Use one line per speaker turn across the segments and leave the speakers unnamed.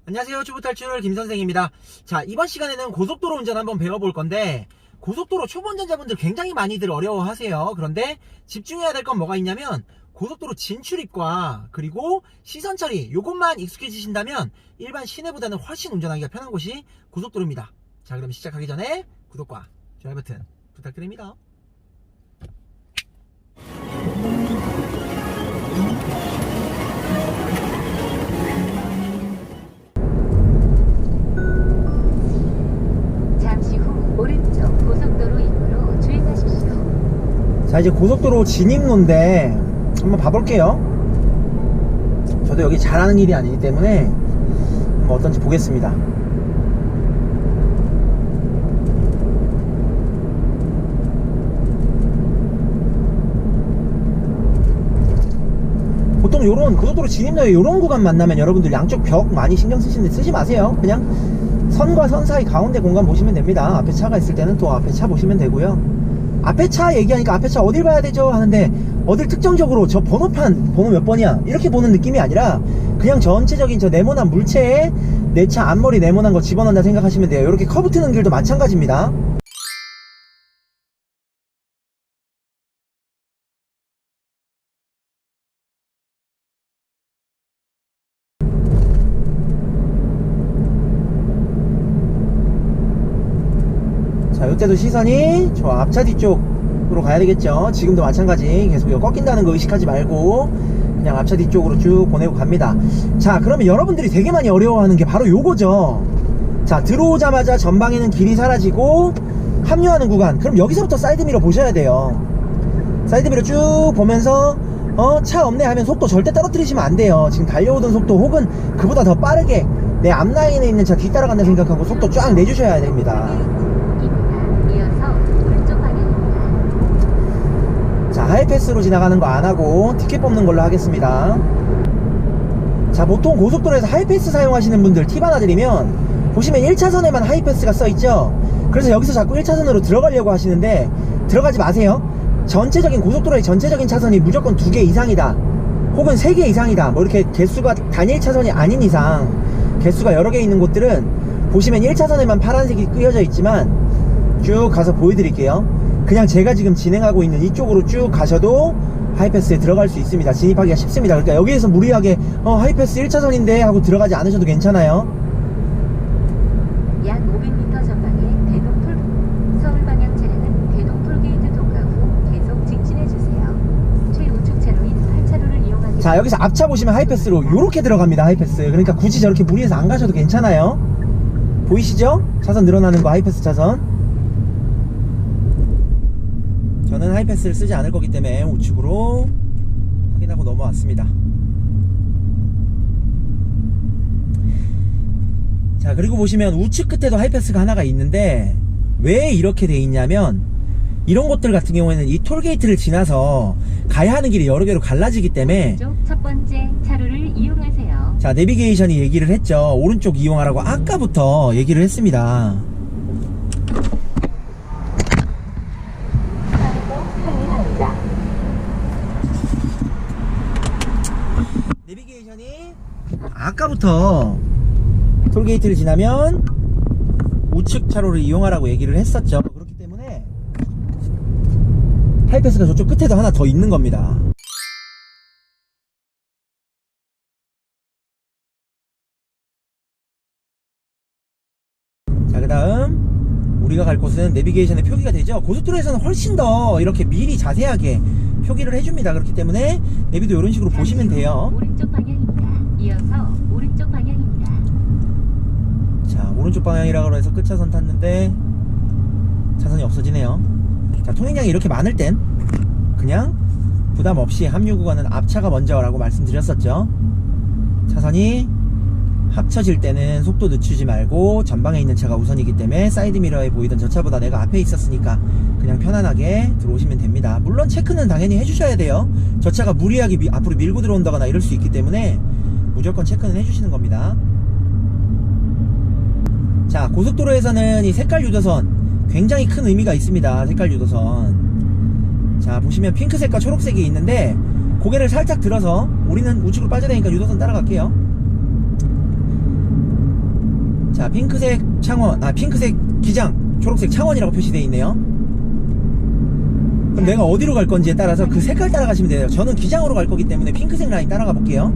안녕하세요. 유튜브 탈출 김선생입니다. 자, 이번 시간에는 고속도로 운전 한번 배워볼 건데, 고속도로 초보 운전자분들 굉장히 많이들 어려워하세요. 그런데 집중해야 될 건 뭐가 있냐면 고속도로 진출입과 그리고 시선 처리, 요것만 익숙해지신다면 일반 시내보다는 훨씬 운전하기가 편한 곳이 고속도로입니다. 자, 그럼 시작하기 전에 구독과 좋아요 버튼 부탁드립니다.
오른쪽 고속도로 입구로 주행하십시오.
자, 이제 고속도로 진입로인데 한번 봐볼게요. 저도 여기 잘하는 일이 아니기 때문에 한번 어떤지 보겠습니다. 보통 요런 고속도로 진입로에 요런 구간 만나면 여러분들 양쪽 벽 많이 신경 쓰시는데 쓰지 마세요. 그냥 선과 선 사이 가운데 공간 보시면 됩니다. 앞에 차가 있을 때는 또 앞에 차 보시면 되고요. 앞에 차 얘기하니까 앞에 차 어딜 봐야 되죠 하는데, 어딜 특정적으로 저 번호판 번호 몇 번이야 이렇게 보는 느낌이 아니라 그냥 전체적인 저 네모난 물체에 내 차 앞머리 네모난 거 집어넣는다 생각하시면 돼요. 이렇게 커브 트는 길도 마찬가지입니다. 자, 이때도 시선이 저 앞차 뒤쪽으로 가야 되겠죠. 지금도 마찬가지. 계속 이거 꺾인다는 거 의식하지 말고 그냥 앞차 뒤쪽으로 쭉 보내고 갑니다. 자, 그러면 여러분들이 되게 많이 어려워하는 게 바로 요거죠. 자, 들어오자마자 전방에는 길이 사라지고 합류하는 구간. 그럼 여기서부터 사이드미러 보셔야 돼요. 사이드미러 쭉 보면서 차 없네 하면 속도 절대 떨어뜨리시면 안 돼요. 지금 달려오던 속도 혹은 그보다 더 빠르게 내 앞라인에 있는 차 뒤따라간다 생각하고 속도 쫙 내주셔야 됩니다. 자, 하이패스로 지나가는 거 안하고 티켓 뽑는 걸로 하겠습니다. 자, 보통 고속도로에서 하이패스 사용하시는 분들 팁 하나 드리면, 보시면 1차선에만 하이패스가 써있죠. 그래서 여기서 자꾸 1차선으로 들어가려고 하시는데 들어가지 마세요. 전체적인 고속도로의 전체적인 차선이 무조건 2개 이상이다 혹은 3개 이상이다, 뭐 이렇게 개수가 단일 차선이 아닌 이상 개수가 여러 개 있는 곳들은 보시면 1차선에만 파란색이 끄여져 있지만 쭉 가서 보여드릴게요. 그냥 제가 지금 진행하고 있는 이쪽으로 쭉 가셔도 하이패스에 들어갈 수 있습니다. 진입하기가 쉽습니다. 그러니까 여기에서 무리하게 하이패스 1차선인데 하고 들어가지 않으셔도 괜찮아요.
약 500m 전방에 대동톨, 서울 방향 차량은 대동톨게이트 통과 후 계속 직진해주세요. 최우측 차로인 8차로를 이용하기.
자, 여기서 앞차 보시면 하이패스로 요렇게 들어갑니다. 하이패스. 그러니까 굳이 저렇게 무리해서 안 가셔도 괜찮아요. 보이시죠? 차선 늘어나는 거, 하이패스 차선. 저는 하이패스를 쓰지 않을 거기 때문에 우측으로 확인하고 넘어왔습니다. 자, 그리고 보시면 우측 끝에도 하이패스가 하나가 있는데 왜 이렇게 돼 있냐면, 이런 곳들 같은 경우에는 이 톨게이트를 지나서 가야 하는 길이 여러 개로 갈라지기 때문에
오른쪽 첫 번째 차로를 이용하세요.
자, 내비게이션이 얘기를 했죠. 오른쪽 이용하라고 아까부터 얘기를 했습니다. 내비게이션이 아까부터 톨게이트를 지나면 우측 차로를 이용하라고 얘기를 했었죠. 그렇기 때문에 하이패스가 저쪽 끝에도 하나 더 있는 겁니다. 자, 그 다음 우리가 갈 곳은 내비게이션에 표기가 되죠. 고속도로에서는 훨씬 더 이렇게 미리 자세하게 표기를 해줍니다. 그렇기 때문에 내비도 이런 식으로 보시면 돼요.
오른쪽 방향입니다. 이어서 오른쪽 방향입니다.
자, 오른쪽 방향이라고 해서 끝차선 탔는데 차선이 없어지네요. 자, 통행량이 이렇게 많을 땐 그냥 부담 없이 합류 구간은 앞차가 먼저라고 말씀드렸었죠. 차선이 합쳐질 때는 속도 늦추지 말고 전방에 있는 차가 우선이기 때문에 사이드미러에 보이던 저 차보다 내가 앞에 있었으니까 그냥 편안하게 들어오시면 됩니다. 물론 체크는 당연히 해주셔야 돼요. 저 차가 무리하게 앞으로 밀고 들어온다거나 이럴 수 있기 때문에 무조건 체크는 해주시는 겁니다. 자, 고속도로에서는 이 색깔 유도선 굉장히 큰 의미가 있습니다. 색깔 유도선. 자, 보시면 핑크색과 초록색이 있는데 고개를 살짝 들어서 우리는 우측으로 빠져야 되니까 유도선 따라갈게요. 자, 핑크색 창원, 핑크색 기장, 초록색 창원이라고 표시되어 있네요. 그럼 내가 어디로 갈 건지에 따라서 그 색깔 따라가시면 돼요. 저는 기장으로 갈 거기 때문에 핑크색 라인 따라가 볼게요.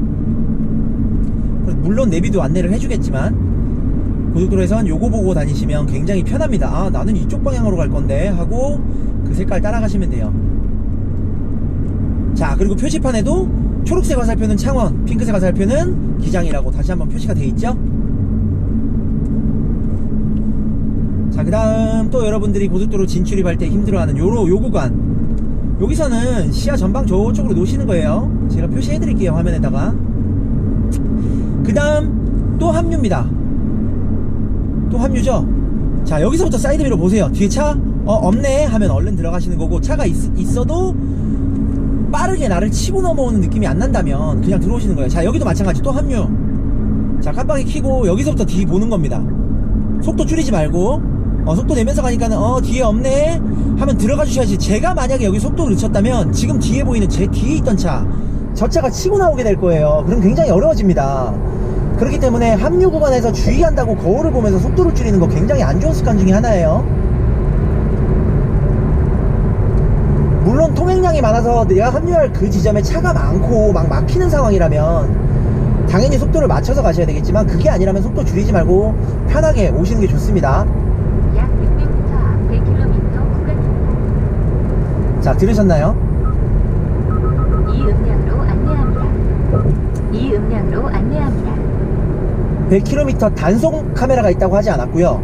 물론 내비도 안내를 해주겠지만 고속도로에선 요거 보고 다니시면 굉장히 편합니다. 아, 나는 이쪽 방향으로 갈 건데 하고 그 색깔 따라가시면 돼요. 자, 그리고 표지판에도 초록색 화살표는 창원, 핑크색 화살표는 기장이라고 다시 한번 표시가 되어 있죠. 자, 그 다음 또 여러분들이 고속도로 진출입할 때 힘들어하는 요 구간, 여기서는 시야 전방 저쪽으로 놓으시는 거예요. 제가 표시해 드릴게요, 화면에다가. 그 다음 또 합류입니다. 또 합류죠. 자, 여기서부터 사이드미러 보세요. 뒤에 차 없네 하면 얼른 들어가시는 거고, 차가 있어도 빠르게 나를 치고 넘어오는 느낌이 안 난다면 그냥 들어오시는 거예요. 자, 여기도 마찬가지. 또 합류. 자, 깜빡이 켜고 여기서부터 뒤 보는 겁니다. 속도 줄이지 말고 속도 내면서 가니까는 뒤에 없네 하면 들어가 주셔야지. 제가 만약에 여기 속도를 늦췄다면 지금 뒤에 보이는 제 뒤에 있던 저 차가 치고 나오게 될 거예요. 그럼 굉장히 어려워집니다. 그렇기 때문에 합류 구간에서 주의한다고 거울을 보면서 속도를 줄이는 거 굉장히 안 좋은 습관 중에 하나예요. 물론 통행량이 많아서 내가 합류할 그 지점에 차가 많고 막 막히는 상황이라면 당연히 속도를 맞춰서 가셔야 되겠지만, 그게 아니라면 속도 줄이지 말고 편하게 오시는 게 좋습니다.
약 600m 앞 100km 구간입니다.
자, 들으셨나요?
이 음량으로 안내합니다. 이 음량으로 안내합니다.
100km 단속 카메라가 있다고 하지 않았고요.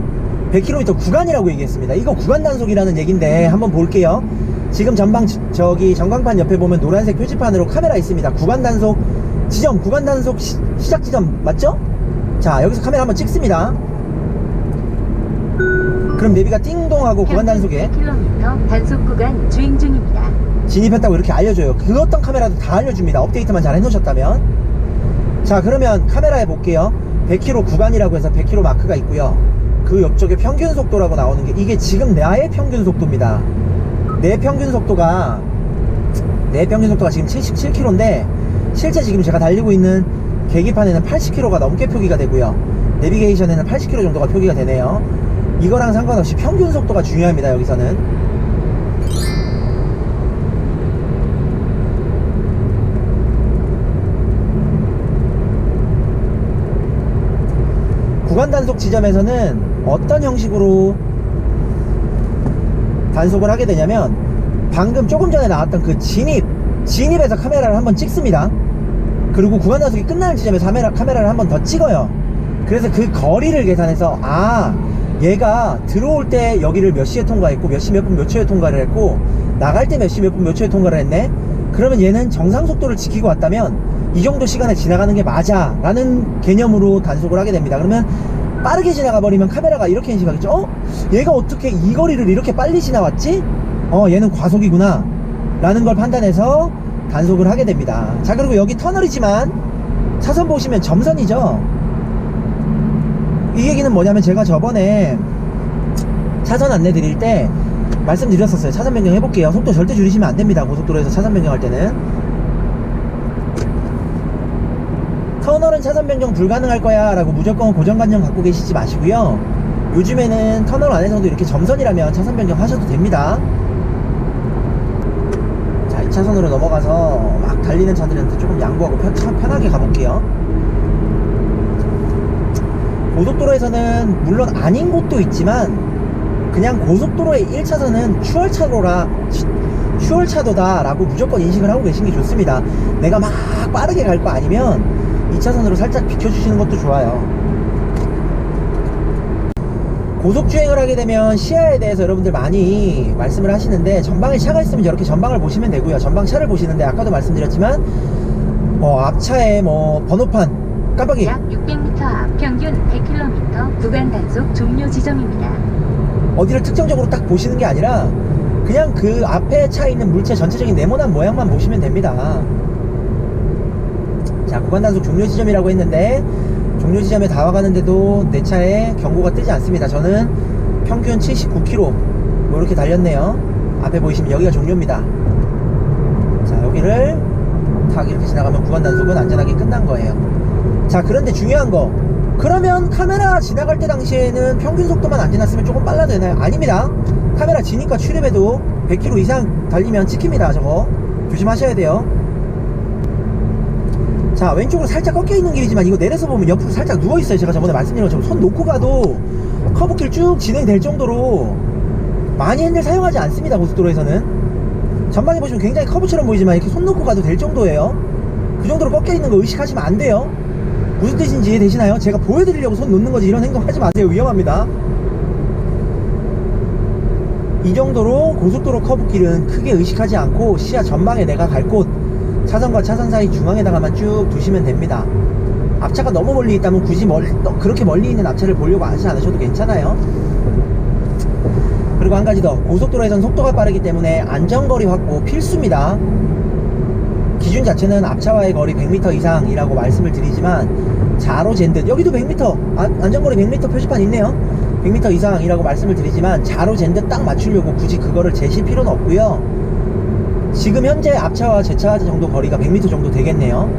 100km 구간이라고 얘기했습니다. 이거 구간 단속이라는 얘기인데 한번 볼게요. 지금 전광판 옆에 보면 노란색 표지판으로 카메라 있습니다. 구간 단속 지점, 구간 단속 시작 지점 맞죠? 자, 여기서 카메라 한번 찍습니다. 그럼 내비가 띵동하고 구간 단속에
100km 단속 구간 주행 중입니다.
진입했다고 이렇게 알려줘요. 그 어떤 카메라도 다 알려줍니다. 업데이트만 잘 해놓으셨다면. 자, 그러면 카메라에 볼게요. 100km 구간이라고 해서 100km 마크가 있고요. 그 옆쪽에 평균 속도라고 나오는 게, 이게 지금 나의 평균 속도입니다. 내 평균 속도가 지금 77km인데 실제 지금 제가 달리고 있는 계기판에는 80km가 넘게 표기가 되고요. 내비게이션에는 80km 정도가 표기가 되네요. 이거랑 상관없이 평균 속도가 중요합니다. 여기서는 구간 단속 지점에서는 어떤 형식으로 단속을 하게 되냐면, 방금 조금 전에 나왔던 그 진입에서 카메라를 한번 찍습니다. 그리고 구간 단속이 끝나는 지점에서 카메라를 한번 더 찍어요. 그래서 그 거리를 계산해서, 얘가 들어올 때 여기를 몇 시에 통과했고 몇 시 몇 분 몇 초에 통과를 했고 나갈 때 몇 시 몇 분 몇 초에 통과를 했네. 그러면 얘는 정상 속도를 지키고 왔다면 이 정도 시간에 지나가는 게 맞아 라는 개념으로 단속을 하게 됩니다. 그러면 빠르게 지나가 버리면 카메라가 이렇게 인식하겠죠. 얘가 어떻게 이 거리를 이렇게 빨리 지나왔지? 얘는 과속이구나 라는 걸 판단해서 단속을 하게 됩니다. 자, 그리고 여기 터널이지만 차선 보시면 점선이죠. 이 얘기는 뭐냐면, 제가 저번에 차선 안내 드릴 때 말씀드렸었어요. 차선 변경 해볼게요. 속도 절대 줄이시면 안됩니다. 고속도로에서 차선 변경할 때는. 터널은 차선 변경 불가능할 거야 라고 무조건 고정관념 갖고 계시지 마시고요. 요즘에는 터널 안에서도 이렇게 점선이라면 차선 변경 하셔도 됩니다. 자, 2차선으로 넘어가서 막 달리는 차들한테 조금 양보하고 편하게 가볼게요. 고속도로에서는 물론 아닌 곳도 있지만 그냥 고속도로의 1차선은 추월차도다 라고 무조건 인식을 하고 계신 게 좋습니다. 내가 막 빠르게 갈 거 아니면 2차선으로 살짝 비켜주시는 것도 좋아요. 고속주행을 하게 되면 시야에 대해서 여러분들 많이 말씀을 하시는데, 전방에 차가 있으면 이렇게 전방을 보시면 되고요. 전방 차를 보시는데 아까도 말씀드렸지만 앞차에 번호판 깜빡이
약 600m 앞 평균 100km 구간 단속 종료 지점입니다.
어디를 특정적으로 딱 보시는 게 아니라 그냥 그 앞에 차 있는 물체 전체적인 네모난 모양만 보시면 됩니다. 자, 구간 단속 종료 지점이라고 했는데 종료 지점에 다 와가는데도 내 차에 경고가 뜨지 않습니다. 저는 평균 79km 뭐 이렇게 달렸네요. 앞에 보이시면 여기가 종료입니다. 자, 여기를 탁 이렇게 지나가면 구간 단속은 안전하게 끝난 거예요. 자, 그런데 중요한 거, 그러면 카메라 지나갈 때 당시에는 평균 속도만 안 지났으면 조금 빨라도 되나요? 아닙니다. 카메라 지니까 출입에도 100km 이상 달리면 찍힙니다. 저거 조심하셔야 돼요. 자, 왼쪽으로 살짝 꺾여 있는 길이지만 이거 내려서 보면 옆으로 살짝 누워 있어요. 제가 저번에 말씀드린 것처럼 손 놓고 가도 커브길 쭉 진행될 정도로 많이 핸들 사용하지 않습니다. 고속도로에서는 전방에 보시면 굉장히 커브처럼 보이지만 이렇게 손 놓고 가도 될 정도예요. 그 정도로 꺾여 있는 거 의식하시면 안 돼요. 무슨 뜻인지 이해되시나요? 제가 보여드리려고 손 놓는 거지 이런 행동 하지 마세요. 위험합니다. 이 정도로 고속도로 커브길은 크게 의식하지 않고 시야 전방에 내가 갈 곳, 차선과 차선 사이 중앙에다가만 쭉 두시면 됩니다. 앞차가 너무 멀리 있다면 굳이 그렇게 멀리 있는 앞차를 보려고 하지 않으셔도 괜찮아요. 그리고 한 가지 더, 고속도로에선 속도가 빠르기 때문에 안전거리 확보 필수입니다. 기준 자체는 앞차와의 거리 100m 이상이라고 말씀을 드리지만 자로 잰듯, 여기도 100m 안전거리 100m 표시판 있네요. 100m 이상이라고 말씀을 드리지만 자로 잰듯 딱 맞추려고 굳이 그거를 재실 필요는 없고요. 지금 현재 앞차와 제 차 정도 거리가 100m 정도 되겠네요.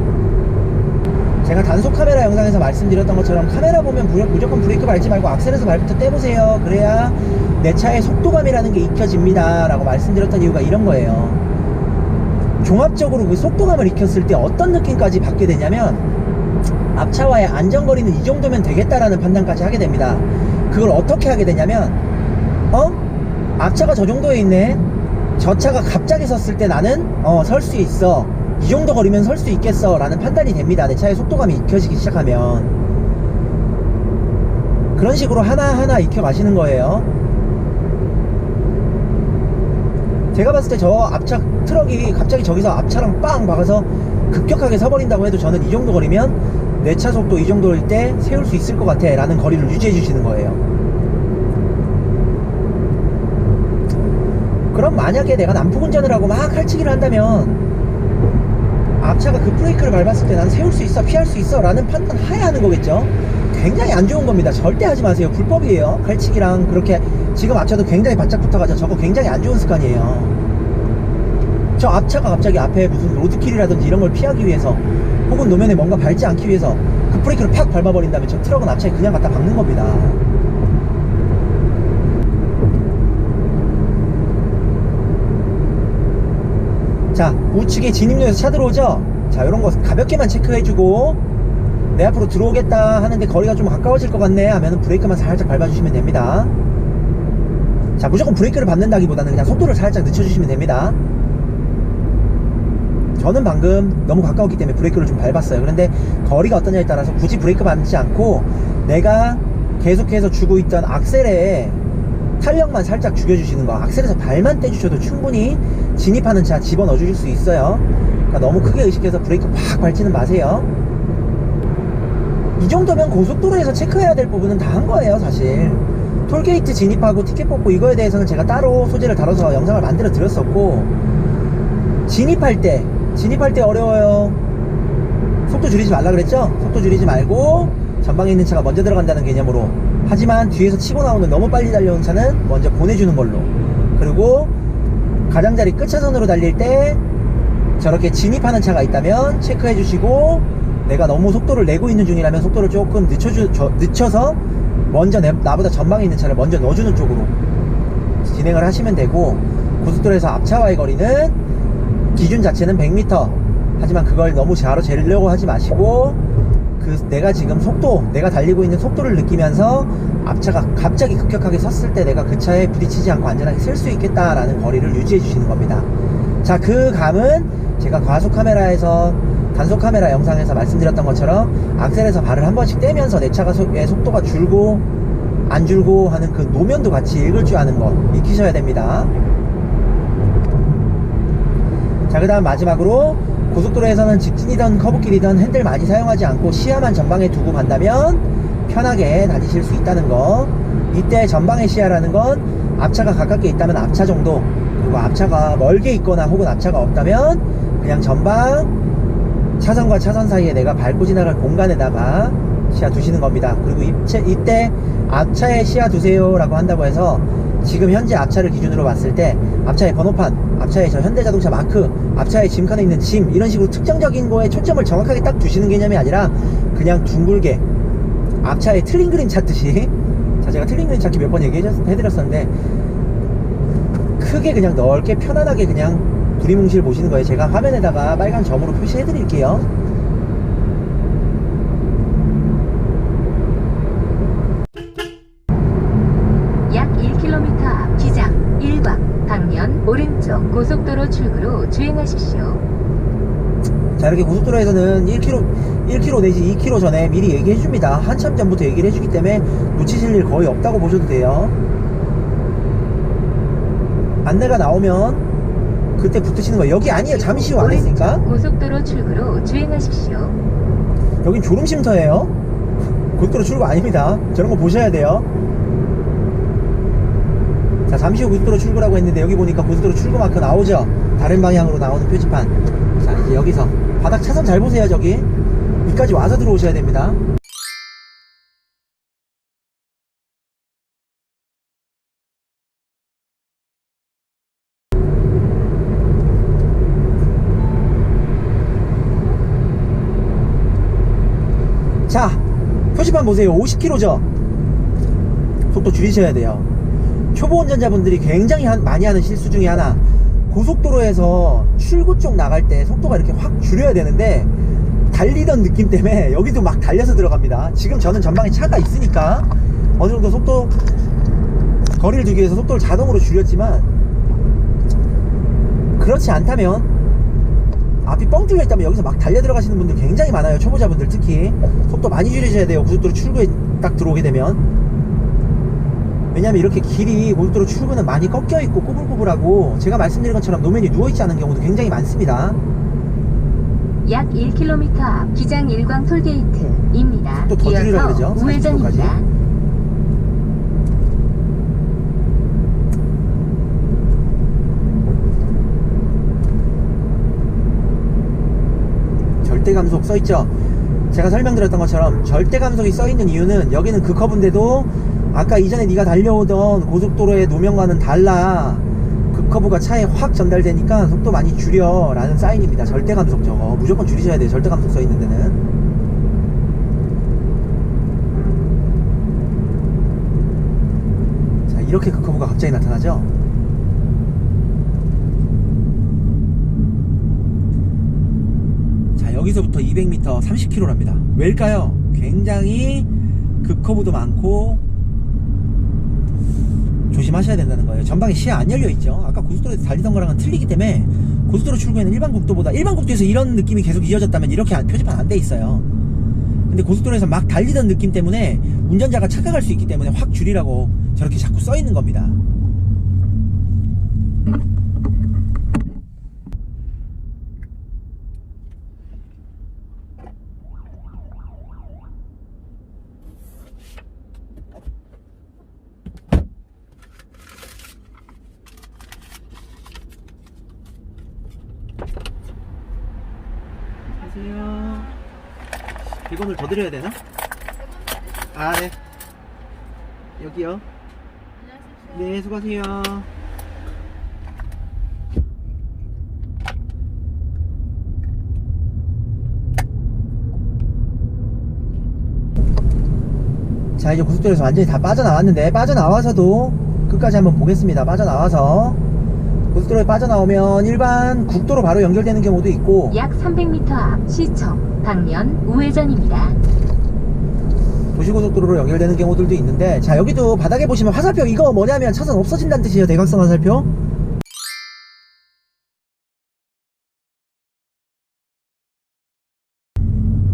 제가 단속 카메라 영상에서 말씀드렸던 것처럼 카메라 보면 무조건 브레이크 밟지 말고 악셀에서 발부터 떼보세요. 그래야 내 차의 속도감이라는 게 익혀집니다 라고 말씀드렸던 이유가 이런 거예요. 종합적으로 그 속도감을 익혔을 때 어떤 느낌까지 받게 되냐면 앞차와의 안전거리는 이 정도면 되겠다라는 판단까지 하게 됩니다. 그걸 어떻게 하게 되냐면 앞차가 저 정도에 있네, 저 차가 갑자기 섰을 때 나는 설 수 있어, 이 정도 거리면 설 수 있겠어 라는 판단이 됩니다. 내 차의 속도감이 익혀지기 시작하면. 그런 식으로 하나하나 익혀 가시는 거예요. 제가 봤을 때 저 앞차 트럭이 갑자기 저기서 앞차랑 빵 박아서 급격하게 서버린다고 해도 저는 이 정도 거리면 내 차 속도 이 정도일 때 세울 수 있을 것 같아 라는 거리를 유지해 주시는 거예요. 그럼 만약에 내가 난폭 운전을 하고 막 칼치기를 한다면 앞차가 그 브레이크를 밟았을 때 난 세울 수 있어, 피할 수 있어 라는 판단 하에 하는 거겠죠. 굉장히 안 좋은 겁니다. 절대 하지 마세요. 불법이에요. 칼치기랑 그렇게. 지금 앞차도 굉장히 바짝 붙어가죠. 저거 굉장히 안 좋은 습관이에요. 저 앞차가 갑자기 앞에 무슨 로드킬이라든지 이런 걸 피하기 위해서, 혹은 노면에 뭔가 밟지 않기 위해서 그 브레이크를 팍 밟아버린다면 저 트럭은 앞차에 그냥 갖다 박는 겁니다. 자, 우측에 진입로에서 차 들어오죠? 자, 요런 거 가볍게만 체크해주고 내 앞으로 들어오겠다 하는데 거리가 좀 가까워질 것 같네 하면은 브레이크만 살짝 밟아주시면 됩니다. 자, 무조건 브레이크를 밟는다기보다는 그냥 속도를 살짝 늦춰주시면 됩니다. 저는 방금 너무 가까웠기 때문에 브레이크를 좀 밟았어요. 그런데 거리가 어떠냐에 따라서 굳이 브레이크 밟지 않고 내가 계속해서 주고 있던 악셀에 탄력만 살짝 죽여주시는 거, 악셀에서 발만 떼주셔도 충분히 진입하는 차 집어넣어 주실 수 있어요. 그러니까 너무 크게 의식해서 브레이크 팍 밟지는 마세요. 이 정도면 고속도로에서 체크해야 될 부분은 다 한 거예요. 사실 톨게이트 진입하고 티켓 뽑고 이거에 대해서는 제가 따로 소재를 다뤄서 영상을 만들어 드렸었고, 진입할 때 어려워요. 속도 줄이지 말라 그랬죠? 속도 줄이지 말고 전방에 있는 차가 먼저 들어간다는 개념으로. 하지만 뒤에서 치고 나오는 너무 빨리 달려온 차는 먼저 보내주는 걸로. 그리고 가장자리 끝차선으로 달릴 때 저렇게 진입하는 차가 있다면 체크해 주시고, 내가 너무 속도를 내고 있는 중이라면 속도를 조금 늦춰서 먼저 나보다 전방에 있는 차를 먼저 넣어주는 쪽으로 진행을 하시면 되고, 고속도로에서 앞차와의 거리는 기준 자체는 100m. 하지만 그걸 너무 자로 재려고 하지 마시고, 내가 지금 내가 달리고 있는 속도를 느끼면서 앞차가 갑자기 급격하게 섰을 때 내가 그 차에 부딪히지 않고 안전하게 쓸 수 있겠다라는 거리를 유지해 주시는 겁니다. 자, 그 감은 제가 과속 카메라에서, 단속 카메라 영상에서 말씀드렸던 것처럼 악셀에서 발을 한 번씩 떼면서 내 차가 속도가 줄고 안 줄고 하는 그 노면도 같이 읽을 줄 아는 거 익히셔야 됩니다. 자, 그 다음 마지막으로, 고속도로에서는 직진이든 커브길이든 핸들 많이 사용하지 않고 시야만 전방에 두고 간다면 편하게 다니실 수 있다는 거. 이때 전방의 시야라는 건 앞차가 가깝게 있다면 앞차 정도, 그리고 앞차가 멀게 있거나 혹은 앞차가 없다면 그냥 전방 차선과 차선 사이에 내가 밟고 지나갈 공간에다가 시야 두시는 겁니다. 그리고 이때 앞차에 시야 두세요 라고 한다고 해서 지금 현재 앞차를 기준으로 봤을 때 앞차의 번호판, 앞차의 저 현대자동차 마크, 앞차의 짐칸에 있는 짐, 이런 식으로 특정적인 거에 초점을 정확하게 딱 두시는 개념이 아니라 그냥 둥글게 앞차에 틀린 그림 찾듯이. 자, 제가 틀린 그림 찾기 몇 번 얘기해드렸었는데 크게 그냥 넓게 편안하게 그냥 두리뭉실 보시는 거예요. 제가 화면에다가 빨간 점으로 표시해드릴게요.
약 1km 앞 기장 1광 방면 오른쪽 고속도로 출구로 주행하십시오.
자, 이렇게 고속도로에서는 1km 내지 2km 전에 미리 얘기해줍니다. 한참 전부터 얘기를 해주기 때문에 놓치실 일 거의 없다고 보셔도 돼요. 안내가 나오면 그때 붙으시는 거예요. 여기 아니에요. 잠시 후 안 했으니까.
고속도로 출구로 주행하십시오.
여긴 졸음쉼터예요. 고속도로 출구 아닙니다. 저런 거 보셔야 돼요. 자, 잠시 후 고속도로 출구라고 했는데 여기 보니까 고속도로 출구 마크 나오죠. 다른 방향으로 나오는 표지판. 자, 이제 여기서 바닥 차선 잘 보세요. 저기 여기까지 와서 들어오셔야 됩니다. 자, 표지판 보세요. 50km죠. 속도 줄이셔야 돼요. 초보 운전자분들이 굉장히 많이 하는 실수 중에 하나, 고속도로에서 출구 쪽 나갈 때 속도가 이렇게 확 줄여야 되는데 달리던 느낌 때문에 여기도 막 달려서 들어갑니다. 지금 저는 전방에 차가 있으니까 어느 정도 속도 거리를 두기 위해서 속도를 자동으로 줄였지만, 그렇지 않다면 앞이 뻥 뚫려 있다면 여기서 막 달려 들어가시는 분들 굉장히 많아요. 초보자분들 특히 속도 많이 줄이셔야 돼요. 고속도로 출구에 딱 들어오게 되면. 왜냐면 이렇게 길이 고속도로 출구는 많이 꺾여 있고 꼬불꼬불하고, 제가 말씀드린 것처럼 노면이 누워있지 않은 경우도 굉장히 많습니다.
약 1km 앞 기장 1광 톨게이트입니다.
또 더 줄이라고 그러죠.
우회전입니다.
절대감속 써있죠. 제가 설명드렸던 것처럼 절대감속이 써있는 이유는, 여기는 그 커브인데도 아까 이전에 네가 달려오던 고속도로의 노면과는 달라, 그 커브가 차에 확 전달되니까 속도 많이 줄여 라는 사인입니다. 절대감속 저거 무조건 줄이셔야 돼요. 절대감속 써있는 데는. 자, 이렇게 그 커브가 갑자기 나타나죠. 자, 여기서부터 200m 30km랍니다 왜일까요? 굉장히 그 커브도 많고 조심하셔야 된다는 거예요. 전방에 시야 안 열려있죠. 아까 고속도로에서 달리던 거랑은 틀리기 때문에, 고속도로 출구에는 일반 국도에서 이런 느낌이 계속 이어졌다면 이렇게 표지판 안 돼 있어요. 근데 고속도로에서 막 달리던 느낌 때문에 운전자가 착각할 수 있기 때문에 확 줄이라고 저렇게 자꾸 써 있는 겁니다. 안녕하세요. 100원을 더 드려야 되나? 아, 네. 여기요. 네, 수고하세요. 자, 이제 고속도로에서 완전히 다 빠져나왔는데, 빠져나와서도 끝까지 한번 보겠습니다. 빠져나와서 고속도로에 빠져나오면 일반 국도로 바로 연결되는 경우도 있고,
약 300m 앞 시청 방면 우회전입니다.
도시고속도로로 연결되는 경우들도 있는데, 자, 여기도 바닥에 보시면 화살표, 이거 뭐냐면 차선 없어진다는 뜻이에요. 대각선 화살표.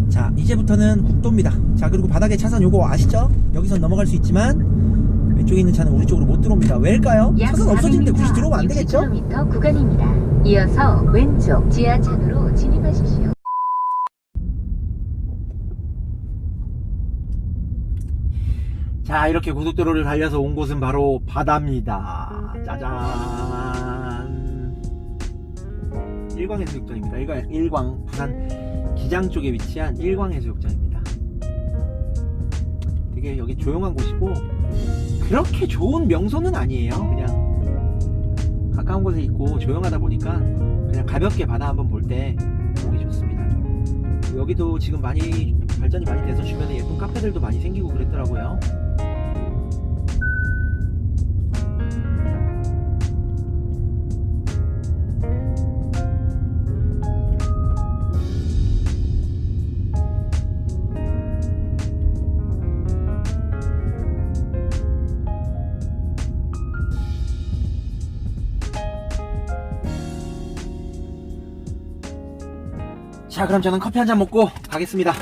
자, 이제부터는 국도입니다. 자, 그리고 바닥에 차선 요거 아시죠? 여기선 넘어갈 수 있지만 왼쪽에 있는 차는 우리 쪽으로 못 들어옵니다. 왜일까요? 차선 없어지는데 굳이 들어오면 안 되겠죠?
60km 구간입니다. 이어서 왼쪽 지하차도로 진입하십시오.
자, 이렇게 고속도로를 달려서 온 곳은 바로 바다입니다. 짜잔. 일광해수욕장입니다. 일광 부산 기장 쪽에 위치한 일광해수욕장입니다. 되게 여기 조용한 곳이고 그렇게 좋은 명소는 아니에요. 그냥 가까운 곳에 있고 조용하다 보니까 그냥 가볍게 바다 한번 볼 때 보기 좋습니다. 여기도 지금 많이 발전이 많이 돼서 주변에 예쁜 카페들도 많이 생기고 그랬더라고요. 자, 그럼 저는 커피 한 잔 먹고 가겠습니다.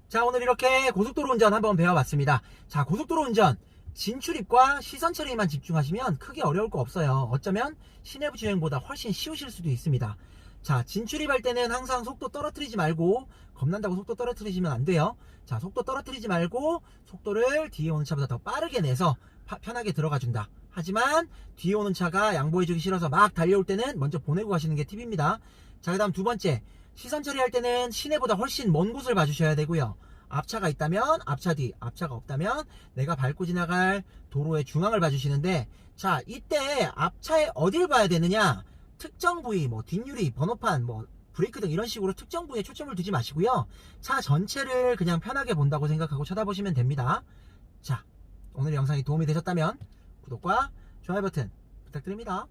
자, 오늘 이렇게 고속도로 운전 한번 배워봤습니다. 자, 고속도로 운전 진출입과 시선 처리만 집중하시면 크게 어려울 거 없어요. 어쩌면 시내부 주행보다 훨씬 쉬우실 수도 있습니다. 자, 진출입할 때는 항상 속도 떨어뜨리지 말고, 겁난다고 속도 떨어뜨리시면 안 돼요. 자, 속도 떨어뜨리지 말고 속도를 뒤에 오는 차보다 더 빠르게 내서 편하게 들어가 준다. 하지만 뒤에 오는 차가 양보해주기 싫어서 막 달려올 때는 먼저 보내고 가시는 게 팁입니다. 자, 그 다음 두 번째, 시선 처리할 때는 시내보다 훨씬 먼 곳을 봐주셔야 되고요. 앞차가 있다면 앞차 뒤, 앞차가 없다면 내가 밟고 지나갈 도로의 중앙을 봐주시는데, 자, 이때 앞차에 어딜 봐야 되느냐, 특정 부위, 뭐 뒷유리, 번호판, 뭐 브레이크 등 이런 식으로 특정 부위에 초점을 두지 마시고요. 차 전체를 그냥 편하게 본다고 생각하고 쳐다보시면 됩니다. 자, 오늘 영상이 도움이 되셨다면 구독과 좋아요 버튼 부탁드립니다.